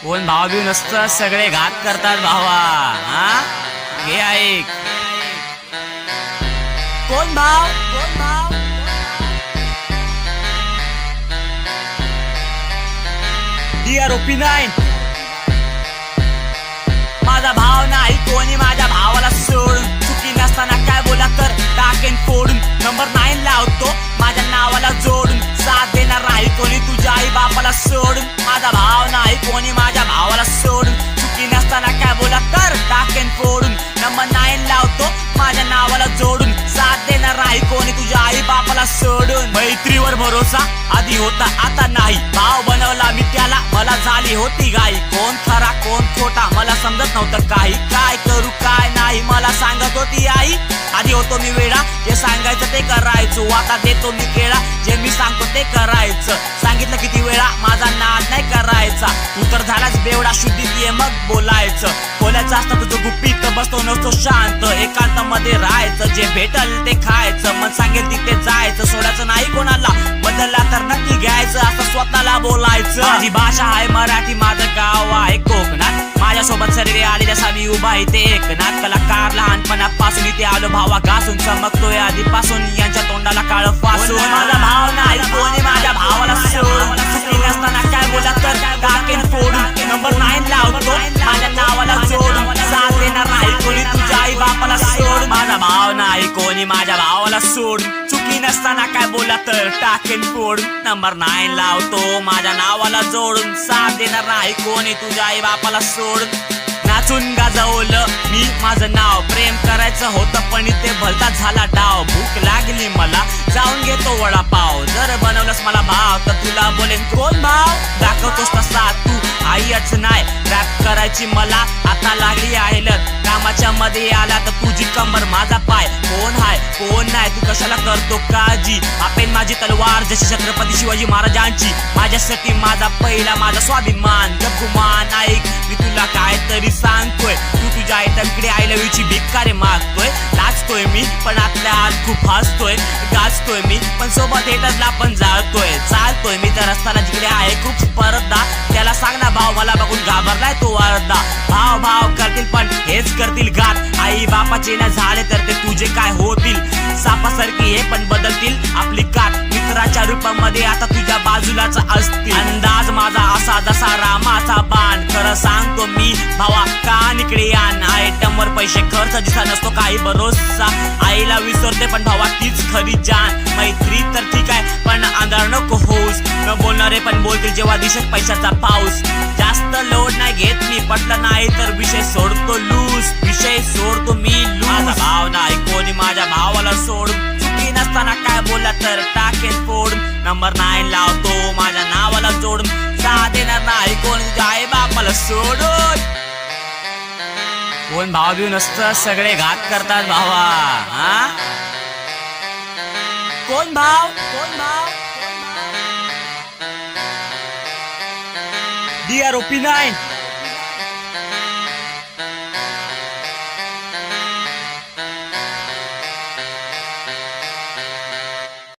कोण भाव बिव नसतं, सगळे घात करतात भावा. हा हे ऐक. कोण भाव DROP9. माझा भाव नाही कोणी माझ्या भावाला सोडून, चुकी नसताना काय बोला तर टाकेन फोडून. नंबर 9 लावतो माझ्या नावाला जोडून, साथ देणार नाही कोणी तुझ्या आई बापाला सोडून. माझा भाव नाही कोणी माझ्या भावाला सोडून, चुकी नसताना काय बोला तर टाकेन फोडून. नंबर 9 लावतो माझ्या नावाला जोडून, साथ देणार नाही कोणी तुझ्या आई बापाला सोडून. मैत्रीवर भरोसा आधी होता आता नाही, भाव बनवला मी त्याला मला झाली होती घाई. कोण खरा कोण खोटा मला समजत नव्हतं काही, काय करू काय नाही मला सांगत होती आई. आधी होतो मी वेडा, जे सांगायचं ते करायचो, आता देतो मी केळा, जे मी सांगतो ते करायचं. सांगितलं किती वेळा माझा नाद नाही करायचा, तू तर झालाच बेवडा, शुद्धीत ये मग बोलायचं. बोलायचं असतं तुझं गुपित, बसतो नसतो शांत, एकांत मध्ये राहायचं, जे भेटल ते खायचं, मन सांगेल तिथे जायचं, सोडायचं नाही कोणाला, बदलला तर नक्की घ्यायचं असं स्वतःला बोलायचं. माझी भाषा आहे मराठी, माझं गाव आहे कोकणात, माझ्यासोबत सगळे आले जसा मी उभा इथे एकनाथ. कलाकार लहानपणापासून इथे आलो, भावा घासून चमकतोय आधीपासून, यांच्या तोंडाला काळ फासून. माझा भाव नाही कोणी माझ्या भावाला सोडून, चुकी नसताना काय बोला तर टाकेन फोडून. नंबर 9 लावतो माझ्या नावाला जोडून, साथ देणार नाही कोणी तुझ्या आई बापाला सोडून. माझा भाव नाही कोणी माझ्या भावाला सोडून, चुकी नसताना काय बोला तर टाकेन फोडून. नंबर 9 लावतो माझ्या नावाला जोडून, साथ देणार नाही कोणी तुझ्या आई बापाला सोडून. नाचून गाजवलं मी माझं नाव, प्रेम करायचं होतं पण इथे भलता झाला डाव. भूक लागली मला जाऊन घेतो वडापाव, जर बनवलंस मला भाव तर तुला बोलेन कोण भाव. दाखवतोस तसा तू आईच नाही, रॅप करायची मला आता लागली आहे लत, कामाच्या मध्ये आला तर तुझी कंबर माझा पाय. कोण हाय कोण नाही तू कशाला करतो काळजी, आपेन माझी तलवार जशी छत्रपती शिवाजी महाराजांची, माझ्यासाठी माझा पहिला माझा स्वाभिमान. गप्पुमान ऐक मी तुला काय तरी सांगतोय, तू तुझ्या आयटमकडे आय लव्ह यूची भिकारी मागतोय. नाचतोय मी पण आतल्या आत खूप हसतोय, गाजतोय मी पण सोबत हेटरला पण जाळतोय. चालतोय मी तर रस्त्याला जिकडे आहे खूप स्पर्धा, त्याला सांग ना भाव मला बघून घाबरलाय तो अर्धा. भाव भाव करतील पण हेच करतील घात, आई बापाचे ना झाले तर ते तुझे काय होतील. सापासारखी हे पण बदलतील आपली कात, मित्राच्या रूपामध्ये आता तुझ्या बाजूलाच असतील. अंदाज माझा असा जसा रामाचा बाण, खरं सांगतो मी भावा कान इकडे आण. आयटमवर पैसे खर्च दिसा नसतो काही भरोसा, आईला विसरते पण भावा तीच खरी जान. मैत्री तर ठीक आहे पण आंधळ नको होऊस, न बोलणारे पण बोलतील जेव्हा दिसेल पैशाचा पाऊस. जास्त लोड नाही घेत मी, पटलं नाही तर विषय सोडतो लूज, विषय सोडतो मी लूज. माझा भाव नाही कोणी माझ्या भावाला सोडून, चुकी नसताना काय बोलला तर टाकेन फोडून. नंबर 9 लावतो माझ्या नावाला जोडून, साथ देणार नाही कोणी तुझ्या आई बापाला सोडून. कोण भाव बिव नसतं, सगळे घात करतात भावा. हा कोण भाव DROP9.